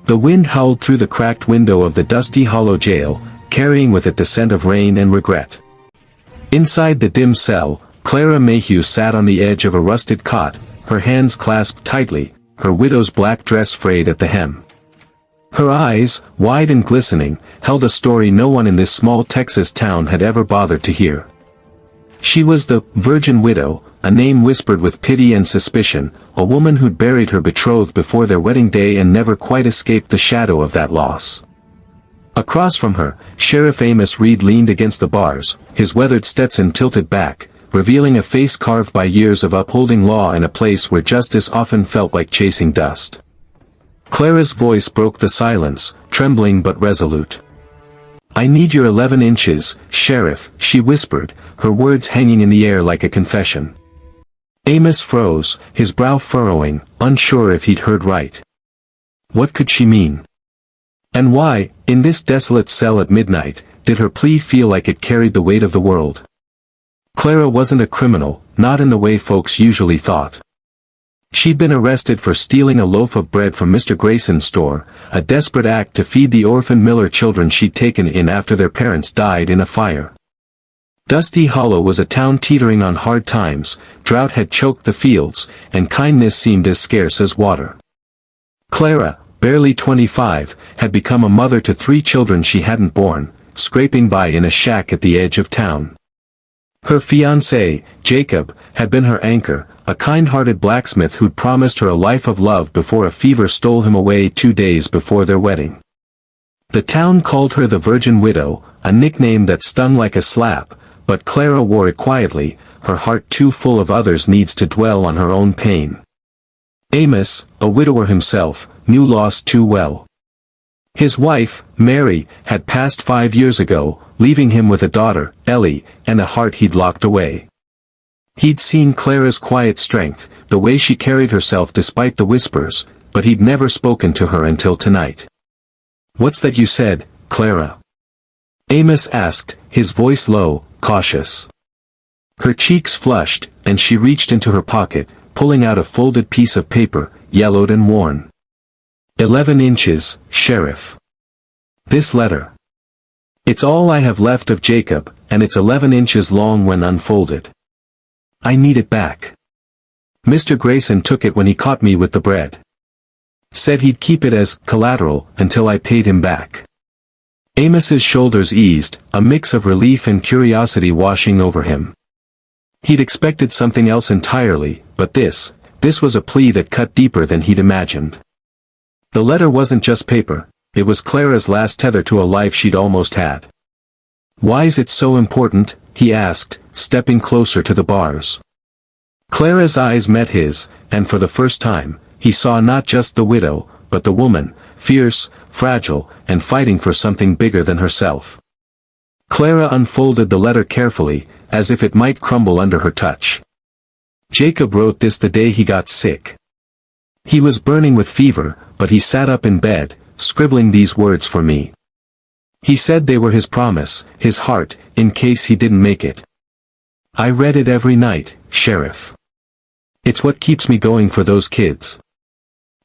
The wind howled through the cracked window of the dusty hollow jail, carrying with it the scent of rain and regret. Inside the dim cell, Clara Mayhew sat on the edge of a rusted cot, her hands clasped tightly, her widow's black dress frayed at the hem. Her eyes, wide and glistening, held a story no one in this small Texas town had ever bothered to hear. She was the virgin widow, a name whispered with pity and suspicion, a woman who'd buried her betrothed before their wedding day and never quite escaped the shadow of that loss. Across from her, Sheriff Amos Reed leaned against the bars, his weathered Stetson tilted back, revealing a face carved by years of upholding law in a place where justice often felt like chasing dust. Clara's voice broke the silence, trembling but resolute. "I need your 11 inches, Sheriff," she whispered, her words hanging in the air like a confession. Amos froze, his brow furrowing, unsure if he'd heard right. What could she mean? And why, in this desolate cell at midnight, did her plea feel like it carried the weight of the world? Clara wasn't a criminal, not in the way folks usually thought. She'd been arrested for stealing a loaf of bread from Mr. Grayson's store, a desperate act to feed the orphan Miller children she'd taken in after their parents died in a fire. Dusty Hollow was a town teetering on hard times, drought had choked the fields, and kindness seemed as scarce as water. Clara, barely 25, had become a mother to 3 children she hadn't born, scraping by in a shack at the edge of town. Her fiancé, Jacob, had been her anchor, a kind-hearted blacksmith who'd promised her a life of love before a fever stole him away 2 days before their wedding. The town called her the Virgin Widow, a nickname that stung like a slap, but Clara wore it quietly, her heart too full of others' needs to dwell on her own pain. Amos, a widower himself, knew loss too well. His wife, Mary, had passed 5 years ago, leaving him with a daughter, Ellie, and a heart he'd locked away. He'd seen Clara's quiet strength, the way she carried herself despite the whispers, but he'd never spoken to her until tonight. "What's that you said, Clara?" Amos asked, his voice low, cautious. Her cheeks flushed, and she reached into her pocket, pulling out a folded piece of paper, yellowed and worn. 11 inches, Sheriff. This letter. It's all I have left of Jacob, and it's 11 inches long when unfolded. I need it back. Mr. Grayson took it when he caught me with the bread. Said he'd keep it as collateral until I paid him back. Amos's shoulders eased, a mix of relief and curiosity washing over him. He'd expected something else entirely, but this was a plea that cut deeper than he'd imagined. The letter wasn't just paper, it was Clara's last tether to a life she'd almost had. "Why is it so important?" he asked, stepping closer to the bars. Clara's eyes met his, and for the first time, he saw not just the widow, but the woman, fierce, fragile, and fighting for something bigger than herself. Clara unfolded the letter carefully, as if it might crumble under her touch. Jacob wrote this the day he got sick. He was burning with fever, but he sat up in bed, scribbling these words for me. He said they were his promise, his heart, in case he didn't make it. I read it every night, Sheriff. It's what keeps me going for those kids.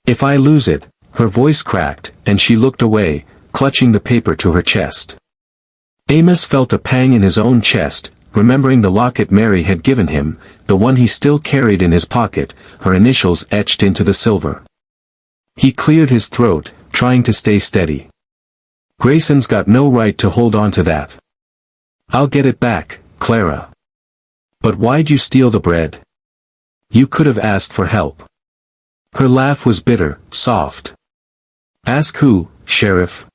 If I lose it, her voice cracked, and she looked away, clutching the paper to her chest. Amos felt a pang in his own chest, remembering the locket Mary had given him, the one he still carried in his pocket, her initials etched into the silver. He cleared his throat, trying to stay steady. Grayson's got no right to hold on to that. I'll get it back, Clara. But why'd you steal the bread? You could have asked for help. Her laugh was bitter, soft. Ask who, Sheriff?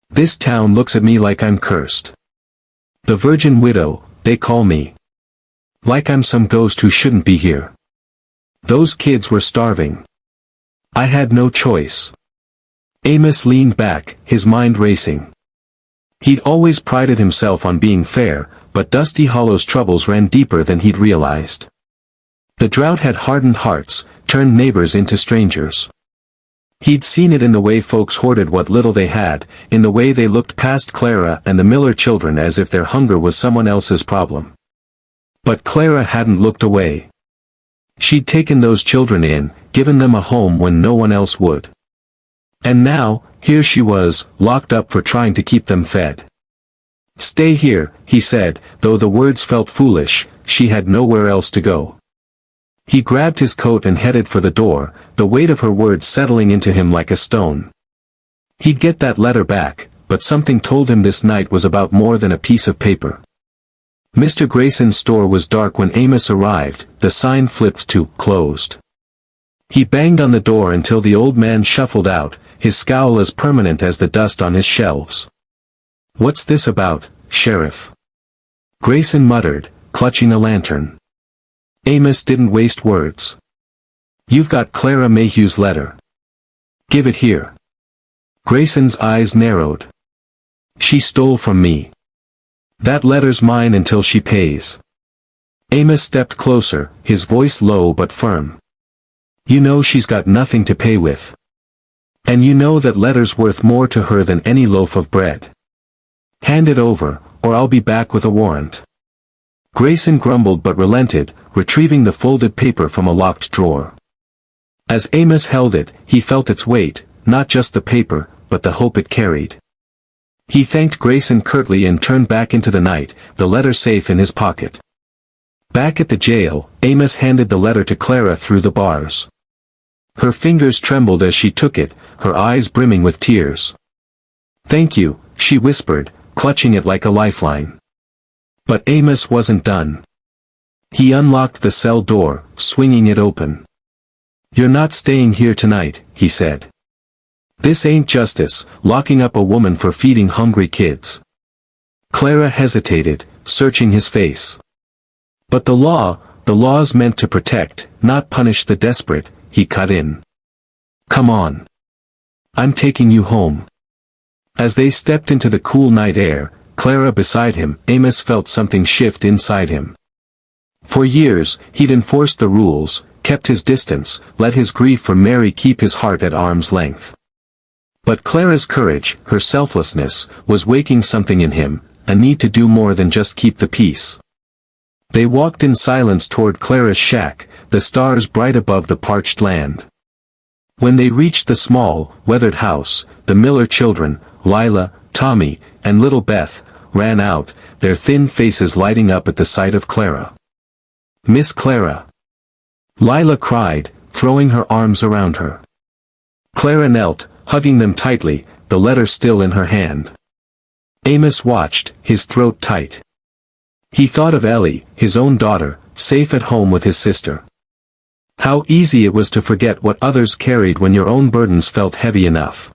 This town looks at me like I'm cursed. The Virgin Widow, they call me. Like I'm some ghost who shouldn't be here. Those kids were starving. I had no choice. Amos leaned back, his mind racing. He'd always prided himself on being fair, but Dusty Hollow's troubles ran deeper than he'd realized. The drought had hardened hearts, turned neighbors into strangers. He'd seen it in the way folks hoarded what little they had, in the way they looked past Clara and the Miller children as if their hunger was someone else's problem. But Clara hadn't looked away. She'd taken those children in, given them a home when no one else would. And now, here she was, locked up for trying to keep them fed. "Stay here," he said, though the words felt foolish, she had nowhere else to go. He grabbed his coat and headed for the door, the weight of her words settling into him like a stone. He'd get that letter back, but something told him this night was about more than a piece of paper. Mr. Grayson's store was dark when Amos arrived, the sign flipped to "closed." He banged on the door until the old man shuffled out, his scowl as permanent as the dust on his shelves. "What's this about, Sheriff?" Grayson muttered, clutching a lantern. Amos didn't waste words. "You've got Clara Mayhew's letter. Give it here." Grayson's eyes narrowed. "She stole from me. That letter's mine until she pays." Amos stepped closer, his voice low but firm. "You know she's got nothing to pay with. And you know that letter's worth more to her than any loaf of bread. Hand it over, or I'll be back with a warrant." Grayson grumbled but relented, retrieving the folded paper from a locked drawer. As Amos held it, he felt its weight, not just the paper, but the hope it carried. He thanked Grayson curtly and turned back into the night, the letter safe in his pocket. Back at the jail, Amos handed the letter to Clara through the bars. Her fingers trembled as she took it, her eyes brimming with tears. "Thank you," she whispered, clutching it like a lifeline. But Amos wasn't done. He unlocked the cell door, swinging it open. "You're not staying here tonight," he said. "This ain't justice, locking up a woman for feeding hungry kids." Clara hesitated, searching his face. "But the law's meant to protect, not punish the desperate," he cut in. "Come on. I'm taking you home." As they stepped into the cool night air, Clara beside him, Amos felt something shift inside him. For years, he'd enforced the rules, kept his distance, let his grief for Mary keep his heart at arm's length. But Clara's courage, her selflessness, was waking something in him, a need to do more than just keep the peace. They walked in silence toward Clara's shack, the stars bright above the parched land. When they reached the small, weathered house, the Miller children, Lila, Tommy, and little Beth, ran out, their thin faces lighting up at the sight of Clara. "Miss Clara!" Lila cried, throwing her arms around her. Clara knelt, hugging them tightly, the letter still in her hand. Amos watched, his throat tight. He thought of Ellie, his own daughter, safe at home with his sister. How easy it was to forget what others carried when your own burdens felt heavy enough.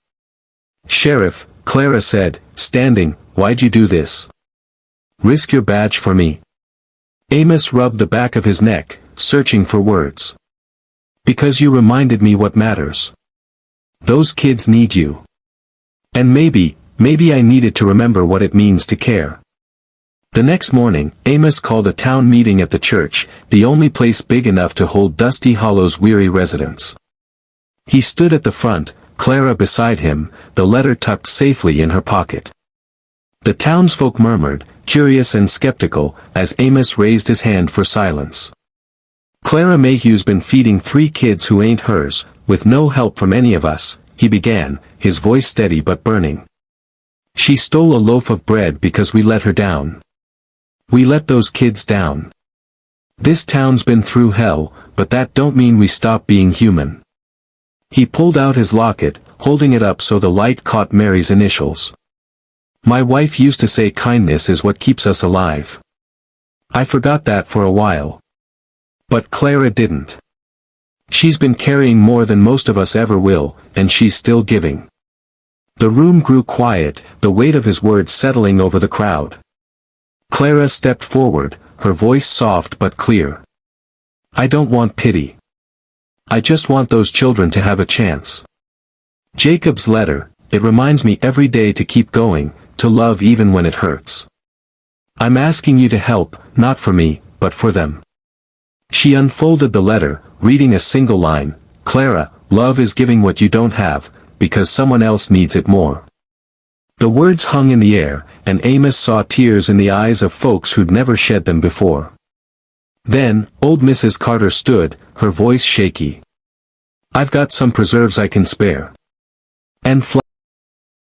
"Sheriff," Clara said, standing, "why'd you do this? Risk your badge for me?" Amos rubbed the back of his neck, searching for words. "Because you reminded me what matters. Those kids need you. And maybe I needed to remember what it means to care." The next morning, Amos called a town meeting at the church, the only place big enough to hold Dusty Hollow's weary residents. He stood at the front, Clara beside him, the letter tucked safely in her pocket. The townsfolk murmured, curious and skeptical, as Amos raised his hand for silence. "Clara Mayhew's been feeding 3 kids who ain't hers, with no help from any of us," he began, his voice steady but burning. "She stole a loaf of bread because we let her down. We let those kids down. This town's been through hell, but that don't mean we stop being human." He pulled out his locket, holding it up so the light caught Mary's initials. "My wife used to say kindness is what keeps us alive. I forgot that for a while. But Clara didn't. She's been carrying more than most of us ever will, and she's still giving." The room grew quiet, the weight of his words settling over the crowd. Clara stepped forward, her voice soft but clear. "I don't want pity. I just want those children to have a chance. Jacob's letter, it reminds me every day to keep going, to love even when it hurts. I'm asking you to help, not for me, but for them." She unfolded the letter, reading a single line, "Clara, love is giving what you don't have, because someone else needs it more." The words hung in the air, and Amos saw tears in the eyes of folks who'd never shed them before. Then, old Mrs. Carter stood, her voice shaky. "I've got some preserves I can spare. And